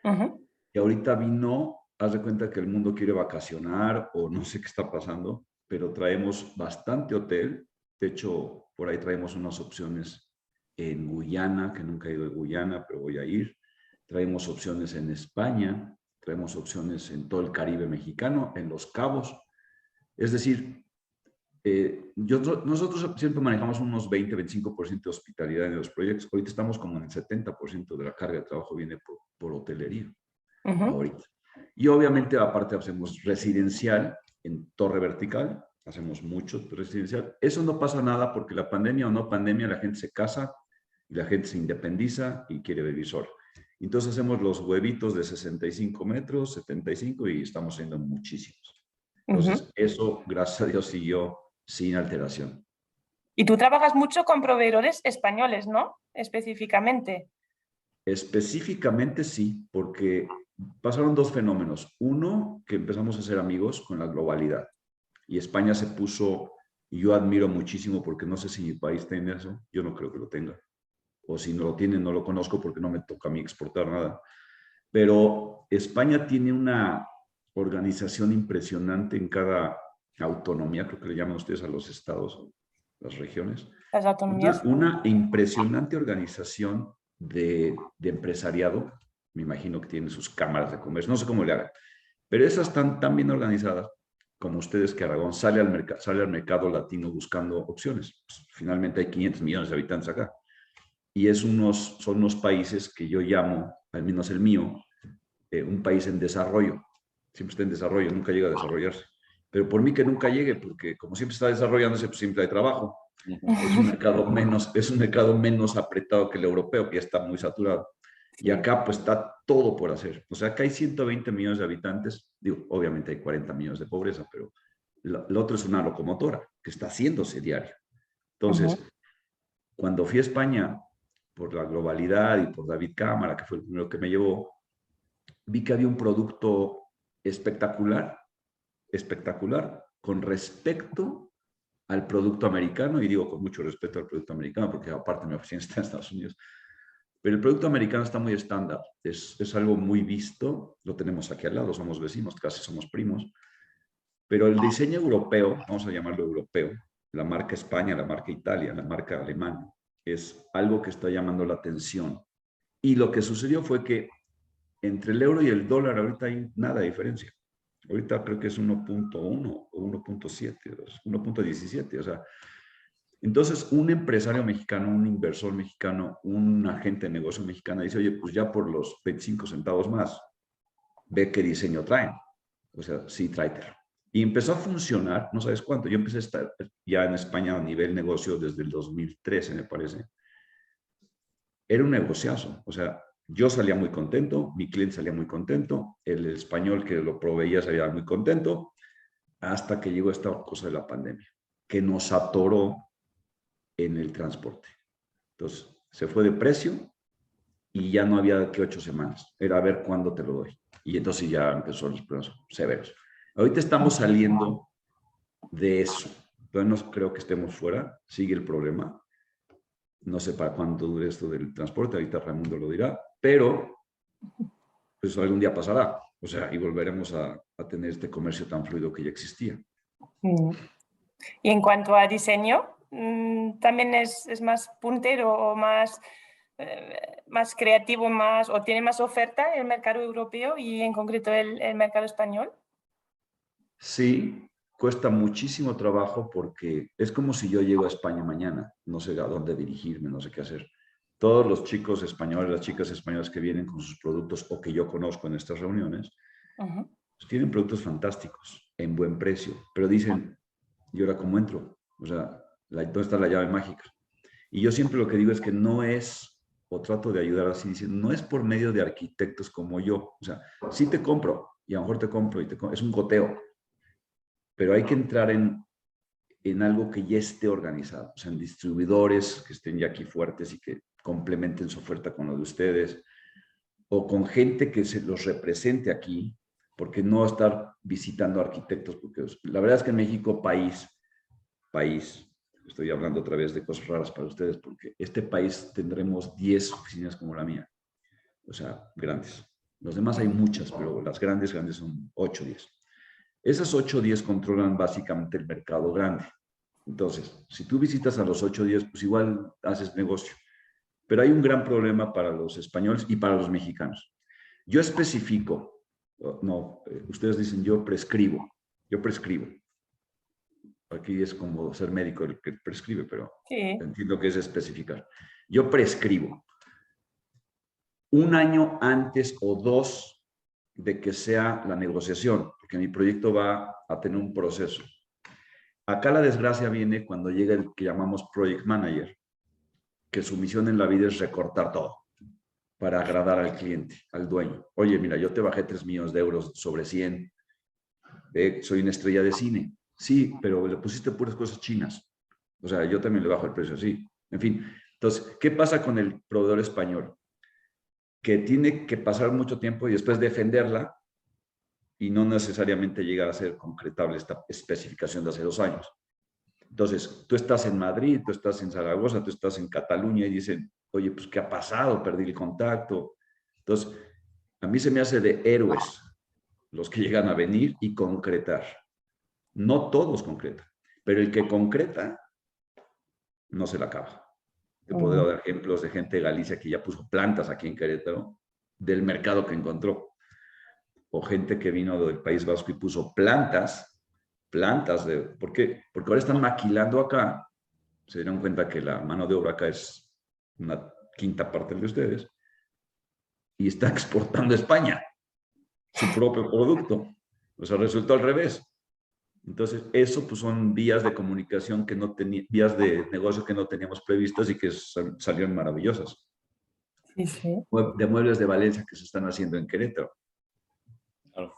Ujú. y ahorita vino, haz de cuenta que el mundo quiere vacacionar o no sé qué está pasando, pero traemos bastante hotel. De hecho, por ahí traemos unas opciones en Guyana, que nunca he ido a Guyana, pero voy a ir. Traemos opciones en España, traemos opciones en todo el Caribe mexicano, en Los Cabos. Es decir, nosotros siempre manejamos unos 20-25% de hospitalidad en los proyectos. Ahorita estamos como en el 70% de la carga de trabajo viene por hotelería. Ujú. Ahorita. Y obviamente aparte hacemos residencial en torre vertical, hacemos mucho residencial. Eso no pasa nada porque la pandemia o no pandemia, la gente se casa y la gente se independiza y quiere vivir sola. Entonces hacemos los huevitos de 65 metros, 75 y estamos haciendo muchísimos. Ujú. Entonces eso, gracias a Dios, siguió sin alteración. Y tú trabajas mucho con proveedores españoles, ¿no? Específicamente. Específicamente sí, porque pasaron dos fenómenos. Uno, que empezamos a ser amigos con la globalidad. Y España se puso, y yo admiro muchísimo porque no sé si mi país tiene eso, yo no creo que lo tenga. O si no lo tiene, no lo conozco porque no me toca a mí exportar nada. Pero España tiene una organización impresionante en cada autonomía, creo que le llaman ustedes a los estados, las regiones. Las autonomías. Una impresionante organización de empresariado. Me imagino que tienen sus cámaras de comercio, no sé cómo le hagan. Pero esas están tan bien organizadas como ustedes que Aragón sale al mercado latino buscando opciones. Pues, finalmente hay 500 millones de habitantes acá. Y son unos países que yo llamo, al menos el mío, un país en desarrollo. Siempre está en desarrollo, nunca llega a desarrollarse. Pero por mí que nunca llegue, porque como siempre está desarrollándose, pues siempre hay trabajo. Es un mercado menos apretado que el europeo, que ya está muy saturado. Y Sí. acá pues está todo por hacer. O sea, acá hay 120 millones de habitantes. Digo, obviamente hay 40 millones de pobreza, pero lo otro es una locomotora que está haciéndose diario. Entonces, Ujú. cuando fui a España por la globalidad y por David Cámara, que fue el primero que me llevó, vi que había un producto espectacular, espectacular, con respecto al producto americano, y digo con mucho respeto al producto americano, porque aparte mi oficina está en Estados Unidos, pero el producto americano está muy estándar, es algo muy visto, lo tenemos aquí al lado, somos vecinos, casi somos primos, pero el diseño europeo, vamos a llamarlo europeo, la marca España, la marca Italia, la marca alemana, es algo que está llamando la atención. Y lo que sucedió fue que entre el euro y el dólar ahorita hay nada de diferencia. Ahorita creo que es 1.1 o 1.7, 1.17, o sea, Entonces, un empresario mexicano, un inversor mexicano, un agente de negocio mexicano dice, oye, pues ya por los 25 centavos más, ve qué diseño traen. O sea, sí, tráetelo. Y empezó a funcionar, no sabes cuánto. Yo empecé a estar ya en España a nivel negocio desde el 2013, me parece. Era un negociazo. O sea, yo salía muy contento, mi cliente salía muy contento, el español que lo proveía salía muy contento, hasta que llegó esta cosa de la pandemia, que nos atoró en el transporte. Entonces, se fue de precio y ya no había que 8 semanas. Era a ver cuándo te lo doy. Y entonces ya empezó los problemas severos. Ahorita estamos saliendo de eso. Entonces no creo que estemos fuera. Sigue el problema. No sé para cuánto dure esto del transporte. Ahorita Raimundo lo dirá. Pero pues algún día pasará. O sea, y volveremos a tener este comercio tan fluido que ya existía. Y en cuanto a diseño, ¿también es más puntero o más creativo, o tiene más oferta el mercado europeo y en concreto el mercado español? Sí, cuesta muchísimo trabajo porque es como si yo llego a España mañana, no sé a dónde dirigirme, no sé qué hacer. Todos los chicos españoles, las chicas españolas que vienen con sus productos o que yo conozco en estas reuniones, pues tienen productos fantásticos, en buen precio, pero dicen, ¿y ahora cómo entro? O sea, ¿dónde está la llave mágica? Y yo siempre lo que digo es que no es, o trato de ayudar así, diciendo, no es por medio de arquitectos como yo. O sea, sí te compro, y a lo mejor te compro, es un goteo, pero hay que entrar en algo que ya esté organizado, o sea, en distribuidores que estén ya aquí fuertes y que complementen su oferta con lo de ustedes, o con gente que se los represente aquí, porque no estar visitando arquitectos, porque la verdad es que en México, país, estoy hablando otra vez de cosas raras para ustedes, porque este país tendremos 10 oficinas como la mía, o sea, grandes. Los demás hay muchas, pero las grandes son 8 o 10. Esas 8 o 10 controlan básicamente el mercado grande. Entonces, si tú visitas a los 8 o 10, pues igual haces negocio. Pero hay un gran problema para los españoles y para los mexicanos. Yo especifico, no, ustedes dicen yo prescribo. Aquí es como ser médico el que prescribe, pero sí, entiendo que es especificar. Yo prescribo 1 año antes o 2 de que sea la negociación, porque mi proyecto va a tener un proceso. Acá la desgracia viene cuando llega el que llamamos Project Manager, que su misión en la vida es recortar todo para agradar al cliente, al dueño. Oye, mira, yo te bajé 3 millones de euros sobre 100. Soy una estrella de cine. Sí, pero le pusiste puras cosas chinas. O sea, yo también le bajo el precio así. En fin, entonces, ¿qué pasa con el proveedor español? Que tiene que pasar mucho tiempo y después defenderla y no necesariamente llegar a ser concretable esta especificación de hace 2 años. Entonces, tú estás en Madrid, tú estás en Zaragoza, tú estás en Cataluña y dicen, oye, pues, ¿qué ha pasado? Perdí el contacto. Entonces, a mí se me hace de héroes los que llegan a venir y concretar. No todos concretan, pero el que concreta no se la acaba. Te puedo dar ejemplos de gente de Galicia que ya puso plantas aquí en Querétaro del mercado que encontró. O gente que vino del País Vasco y puso plantas ¿por qué? Porque ahora están maquilando acá, se dieron cuenta que la mano de obra acá es una quinta parte de ustedes, y está exportando a España su propio producto. O sea, resultó al revés. Entonces, eso pues son vías de comunicación que no teníamos, vías de negocio que no teníamos previstas y que salieron maravillosas. Sí, sí. De muebles de Valencia que se están haciendo en Querétaro. Claro.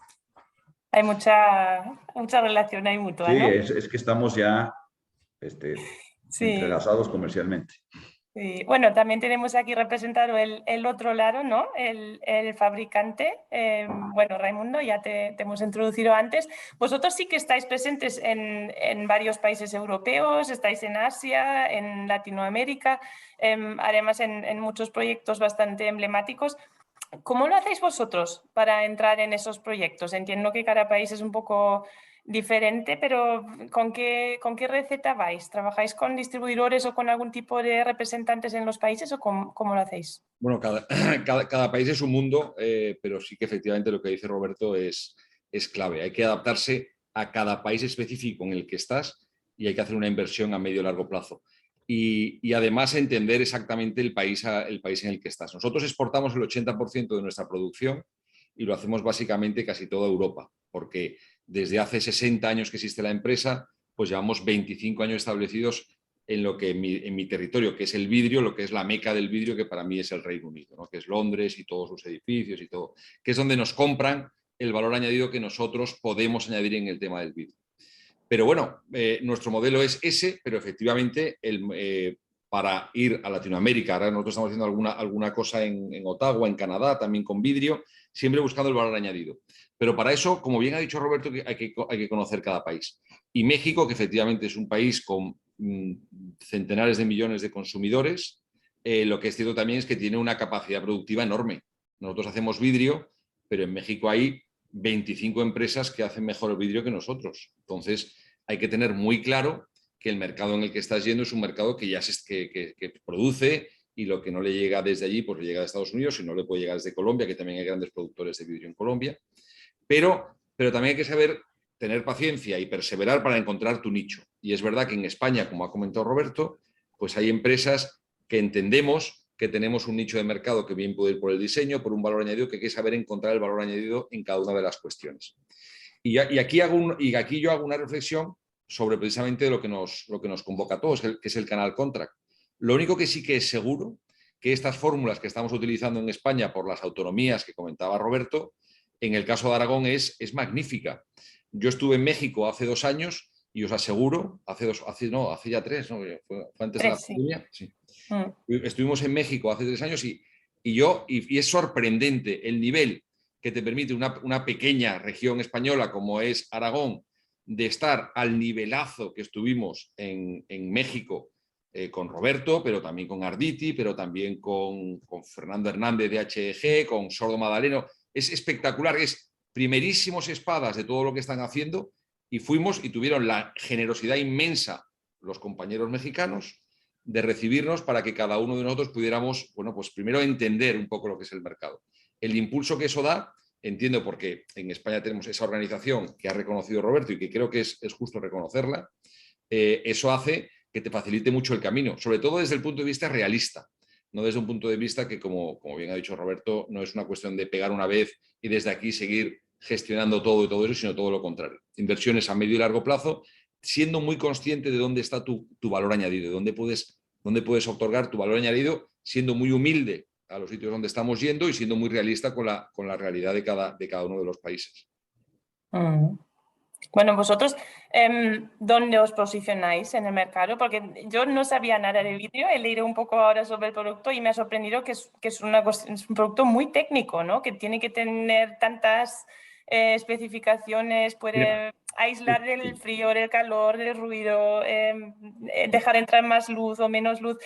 Hay mucha relación ahí mutua, sí, ¿no? Es que estamos ya sí. entrelazados comercialmente. Sí. Bueno, también tenemos aquí representado el otro lado, ¿no? El fabricante. Bueno, Raimundo, ya te hemos introducido antes. Vosotros sí que estáis presentes en varios países europeos, estáis en Asia, en Latinoamérica, además en muchos proyectos bastante emblemáticos. ¿Cómo lo hacéis vosotros para entrar en esos proyectos? Entiendo que cada país es un poco diferente, pero ¿con qué receta vais? ¿Trabajáis con distribuidores o con algún tipo de representantes en los países o cómo lo hacéis? Bueno, cada país es un mundo, pero sí que efectivamente lo que dice Roberto es clave. Hay que adaptarse a cada país específico en el que estás y hay que hacer una inversión a medio y largo plazo. Y además entender exactamente el país en el que estás. Nosotros exportamos el 80% de nuestra producción y lo hacemos básicamente casi toda Europa, porque desde hace 60 años que existe la empresa, pues llevamos 25 años establecidos en lo que en mi territorio, que es el vidrio, lo que es la meca del vidrio, que para mí es el Reino Unido, ¿no? Que es Londres y todos sus edificios y todo, que es donde nos compran el valor añadido que nosotros podemos añadir en el tema del vidrio. Pero bueno, nuestro modelo es ese, pero efectivamente para ir a Latinoamérica, ahora nosotros estamos haciendo alguna cosa en Ottawa, en Canadá, también con vidrio, siempre buscando el valor añadido. Pero para eso, como bien ha dicho Roberto, hay que conocer cada país. Y México, que efectivamente es un país con centenares de millones de consumidores, lo que es cierto también es que tiene una capacidad productiva enorme. Nosotros hacemos vidrio, pero en México hay 25 empresas que hacen mejor el vidrio que nosotros. Entonces, hay que tener muy claro que el mercado en el que estás yendo es un mercado que ya que produce, y lo que no le llega desde allí, pues le llega de Estados Unidos, y no le puede llegar desde Colombia, que también hay grandes productores de vidrio en Colombia. Pero también hay que saber tener paciencia y perseverar para encontrar tu nicho. Y es verdad que en España, como ha comentado Roberto, pues hay empresas que entendemos que tenemos un nicho de mercado que bien puede ir por el diseño, por un valor añadido, que hay que saber encontrar el valor añadido en cada una de las cuestiones. Y aquí yo hago una reflexión sobre precisamente lo que nos convoca a todos, que es el canal Contract. Lo único que sí que es seguro, que estas fórmulas que estamos utilizando en España por las autonomías que comentaba Roberto, en el caso de Aragón es magnífica. Yo estuve en México hace 2 años y os aseguro, hace ya 3, ¿no? Fue antes de la pandemia. Sí. Estuvimos en México hace 3 años y es sorprendente el nivel que te permite una pequeña región española como es Aragón, de estar al nivelazo que estuvimos en México con Roberto, pero también con Arditi, pero también con Fernando Hernández de HEG, con Sordo Madaleno. Es espectacular, es primerísimos espadas de todo lo que están haciendo, y fuimos y tuvieron la generosidad inmensa los compañeros mexicanos de recibirnos para que cada uno de nosotros pudiéramos, bueno, pues primero entender un poco lo que es el mercado. El impulso que eso da, entiendo porque en España tenemos esa organización que ha reconocido Roberto y que creo que es justo reconocerla, eso hace que te facilite mucho el camino, sobre todo desde el punto de vista realista, no desde un punto de vista que, como bien ha dicho Roberto, no es una cuestión de pegar una vez y desde aquí seguir gestionando todo y todo eso, sino todo lo contrario. Inversiones a medio y largo plazo, siendo muy consciente de dónde está tu valor añadido, dónde puedes otorgar tu valor añadido, siendo muy humilde a los sitios donde estamos yendo y siendo muy realista con la realidad de cada uno de los países. Bueno, vosotros, ¿dónde os posicionáis en el mercado? Porque yo no sabía nada de vidrio, he leído un poco ahora sobre el producto y me ha sorprendido que es un producto muy técnico, ¿no? Que tiene que tener tantas especificaciones, puede aislar del frío, del calor, del ruido, dejar entrar más luz o menos luz.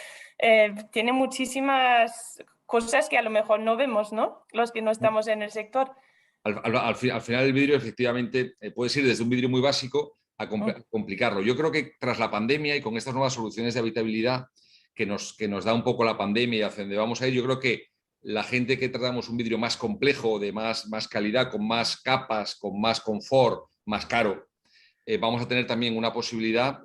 Tiene muchísimas cosas que a lo mejor no vemos, ¿no? Los que no estamos en el sector. Al final el vidrio efectivamente puedes ir desde un vidrio muy básico a complicarlo. Yo creo que tras la pandemia y con estas nuevas soluciones de habitabilidad que nos da un poco la pandemia y hacia donde vamos a ir, yo creo que la gente que tratamos un vidrio más complejo, de más calidad, con más capas, con más confort, más caro, vamos a tener también una posibilidad.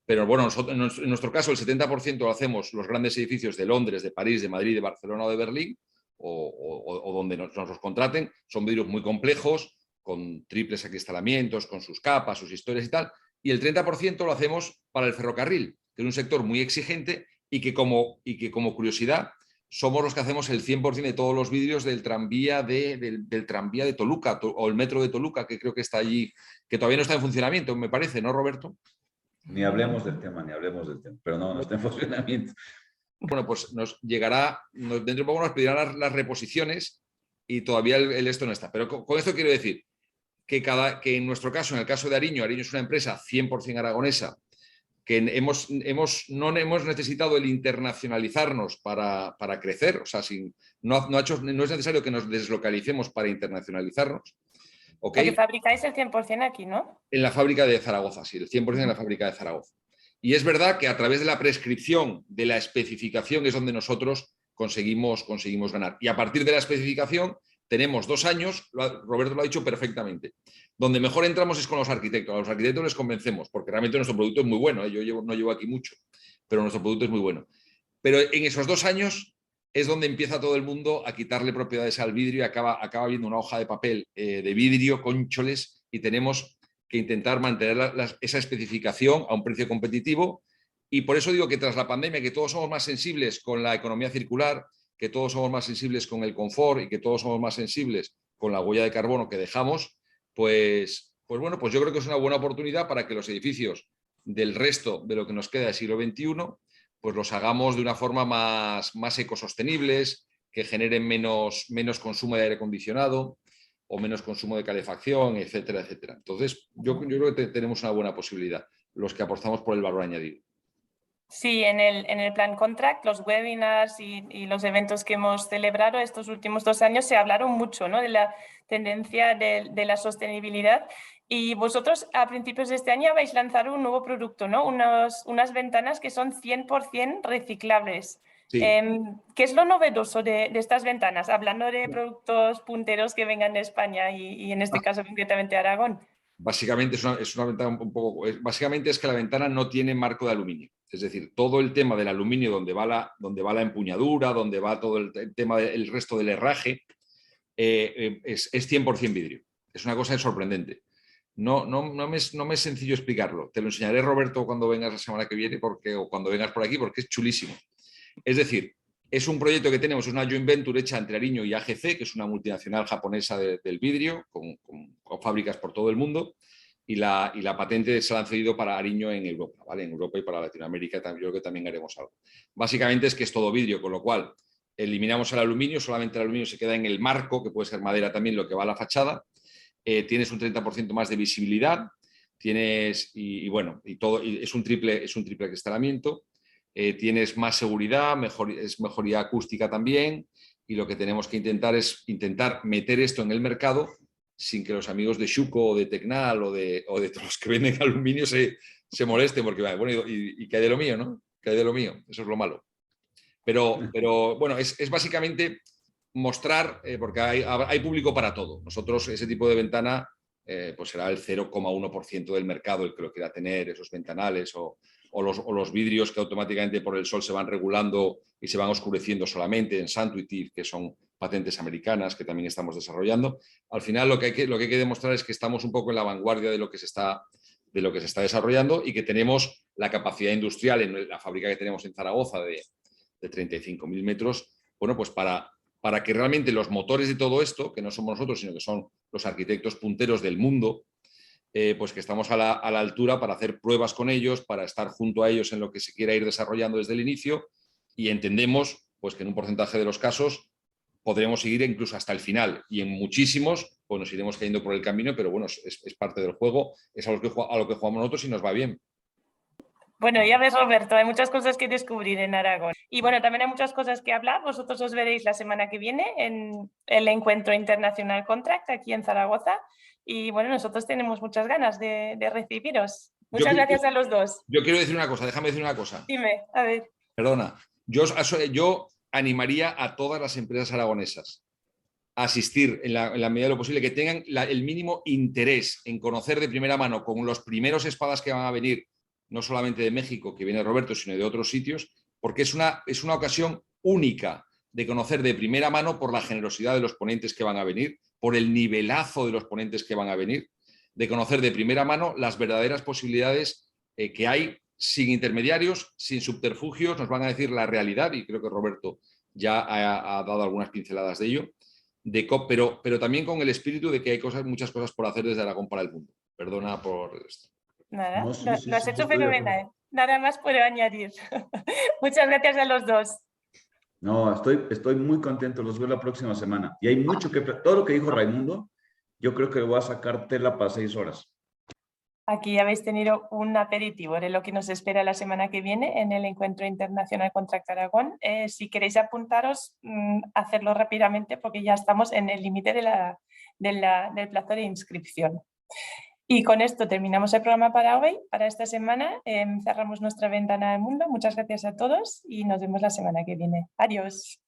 Pero bueno, nosotros, en nuestro caso el 70% lo hacemos los grandes edificios de Londres, de París, de Madrid, de Barcelona o de Berlín, o donde nos los contraten. Son vidrios muy complejos, con triples acristalamientos, con sus capas, sus historias y tal. Y el 30% lo hacemos para el ferrocarril, que es un sector muy exigente y que como curiosidad somos los que hacemos el 100% de todos los vidrios del tranvía del tranvía de Toluca o el metro de Toluca, que creo que está allí, que todavía no está en funcionamiento, me parece, ¿no, Roberto? Ni hablemos del tema, pero no está en funcionamiento. Bueno, pues nos llegará, dentro de poco nos pedirán las reposiciones y todavía el esto no está. Pero con esto quiero decir que en nuestro caso, en el caso de Ariño es una empresa 100% aragonesa, que no hemos necesitado el internacionalizarnos para crecer, o sea, no es necesario que nos deslocalicemos para internacionalizarnos. ¿Okay? Porque fabricáis el 100% aquí, ¿no? En la fábrica de Zaragoza, sí, el 100% en la fábrica de Zaragoza. Y es verdad que a través de la prescripción, de la especificación, es donde nosotros conseguimos ganar. Y a partir de la especificación tenemos 2 años, Roberto lo ha dicho perfectamente. Donde mejor entramos es con los arquitectos. A los arquitectos les convencemos, porque realmente nuestro producto es muy bueno. Yo no llevo aquí mucho, pero nuestro producto es muy bueno. Pero en esos 2 años es donde empieza todo el mundo a quitarle propiedades al vidrio y acaba viendo una hoja de papel de vidrio con choles, y tenemos que intentar mantener esa especificación a un precio competitivo. Y por eso digo que tras la pandemia, que todos somos más sensibles con la economía circular, que todos somos más sensibles con el confort y que todos somos más sensibles con la huella de carbono que dejamos, pues bueno, pues yo creo que es una buena oportunidad para que los edificios del resto de lo que nos queda del siglo XXI, pues los hagamos de una forma más ecosostenibles, que generen menos consumo de aire acondicionado o menos consumo de calefacción, etcétera, etcétera. Entonces, yo creo que tenemos una buena posibilidad, los que apostamos por el valor añadido. Sí, en el plan Contract, los webinars y los eventos que hemos celebrado estos últimos 2 años se hablaron mucho, ¿no?, de la tendencia de la sostenibilidad. Y vosotros a principios de este año vais a lanzar un nuevo producto, ¿no? Unas ventanas que son 100% reciclables. Sí. ¿Qué es lo novedoso de estas ventanas? Hablando de productos punteros que vengan de España y en este caso concretamente Aragón. Básicamente es una ventana un poco... Básicamente es que la ventana no tiene marco de aluminio. Es decir, todo el tema del aluminio, donde va la empuñadura, donde va todo el tema del resto del herraje, es 100% vidrio. Es una cosa sorprendente. No me es sencillo explicarlo. Te lo enseñaré, Roberto, cuando vengas la semana que viene o cuando vengas por aquí, porque es chulísimo. Es decir, es un proyecto que tenemos, es una joint venture hecha entre Ariño y AGC, que es una multinacional japonesa del vidrio, con fábricas por todo el mundo, y la patente se la han cedido para Ariño en Europa, ¿vale? En Europa y para Latinoamérica yo creo que también haremos algo. Básicamente es que es todo vidrio, con lo cual eliminamos el aluminio, solamente el aluminio se queda en el marco, que puede ser madera también, lo que va a la fachada. Tienes un 30% más de visibilidad, es un triple acristalamiento. Tienes más seguridad, mejoría acústica también, y lo que tenemos que intentar es meter esto en el mercado sin que los amigos de Schuco o de Tecnal o de todos los que venden aluminio se molesten, porque bueno, y que hay de lo mío, ¿no? Que hay de lo mío, eso es lo malo. Pero bueno, es básicamente mostrar, porque hay público para todo. Nosotros ese tipo de ventana pues será el 0,1% del mercado el que lo quiera tener, esos ventanales o los vidrios que automáticamente por el sol se van regulando y se van oscureciendo solamente en Santuitive, que son patentes americanas que también estamos desarrollando. Al final lo que hay que demostrar es que estamos un poco en la vanguardia de lo que se está desarrollando y que tenemos la capacidad industrial en la fábrica que tenemos en Zaragoza de 35.000 metros, bueno, pues para que realmente los motores de todo esto, que no somos nosotros, sino que son los arquitectos punteros del mundo, pues que estamos a la altura para hacer pruebas con ellos, para estar junto a ellos en lo que se quiera ir desarrollando desde el inicio, y entendemos pues que en un porcentaje de los casos podremos seguir incluso hasta el final, y en muchísimos pues nos iremos cayendo por el camino, pero bueno, es parte del juego, es a lo que jugamos nosotros y nos va bien. Bueno, ya ves, Roberto, hay muchas cosas que descubrir en Aragón. Y bueno, también hay muchas cosas que hablar. Vosotros os veréis la semana que viene en el Encuentro Internacional Contract aquí en Zaragoza. Y bueno, nosotros tenemos muchas ganas de recibiros. Muchas gracias a los dos. Yo quiero decir una cosa, déjame decir una cosa. Dime, a ver. Perdona, yo animaría a todas las empresas aragonesas a asistir en la medida de lo posible, que tengan el mínimo interés en conocer de primera mano con los primeros espadas que van a venir, no solamente de México, que viene Roberto, sino de otros sitios, porque es una ocasión única de conocer de primera mano por la generosidad de los ponentes que van a venir, por el nivelazo de los ponentes que van a venir, de conocer de primera mano las verdaderas posibilidades que hay sin intermediarios, sin subterfugios, nos van a decir la realidad, y creo que Roberto ya ha dado algunas pinceladas de ello, pero también con el espíritu de que hay muchas cosas por hacer desde Aragón para el mundo. Perdona por esto. Nada, No, sí, lo has hecho estoy de fenomenal. acuerdo. Nada más puedo añadir. Muchas gracias a los dos. No, estoy muy contento, los veo la próxima semana. Y hay mucho que... Todo lo que dijo Raimundo, yo creo que voy a sacar tela para 6 horas. Aquí habéis tenido un aperitivo de lo que nos espera la semana que viene en el Encuentro Internacional Contract Aragón. Si queréis apuntaros, hacerlo rápidamente porque ya estamos en el límite del plazo de inscripción. Y con esto terminamos el programa para hoy, para esta semana. Cerramos nuestra ventana del mundo. Muchas gracias a todos y nos vemos la semana que viene. Adiós.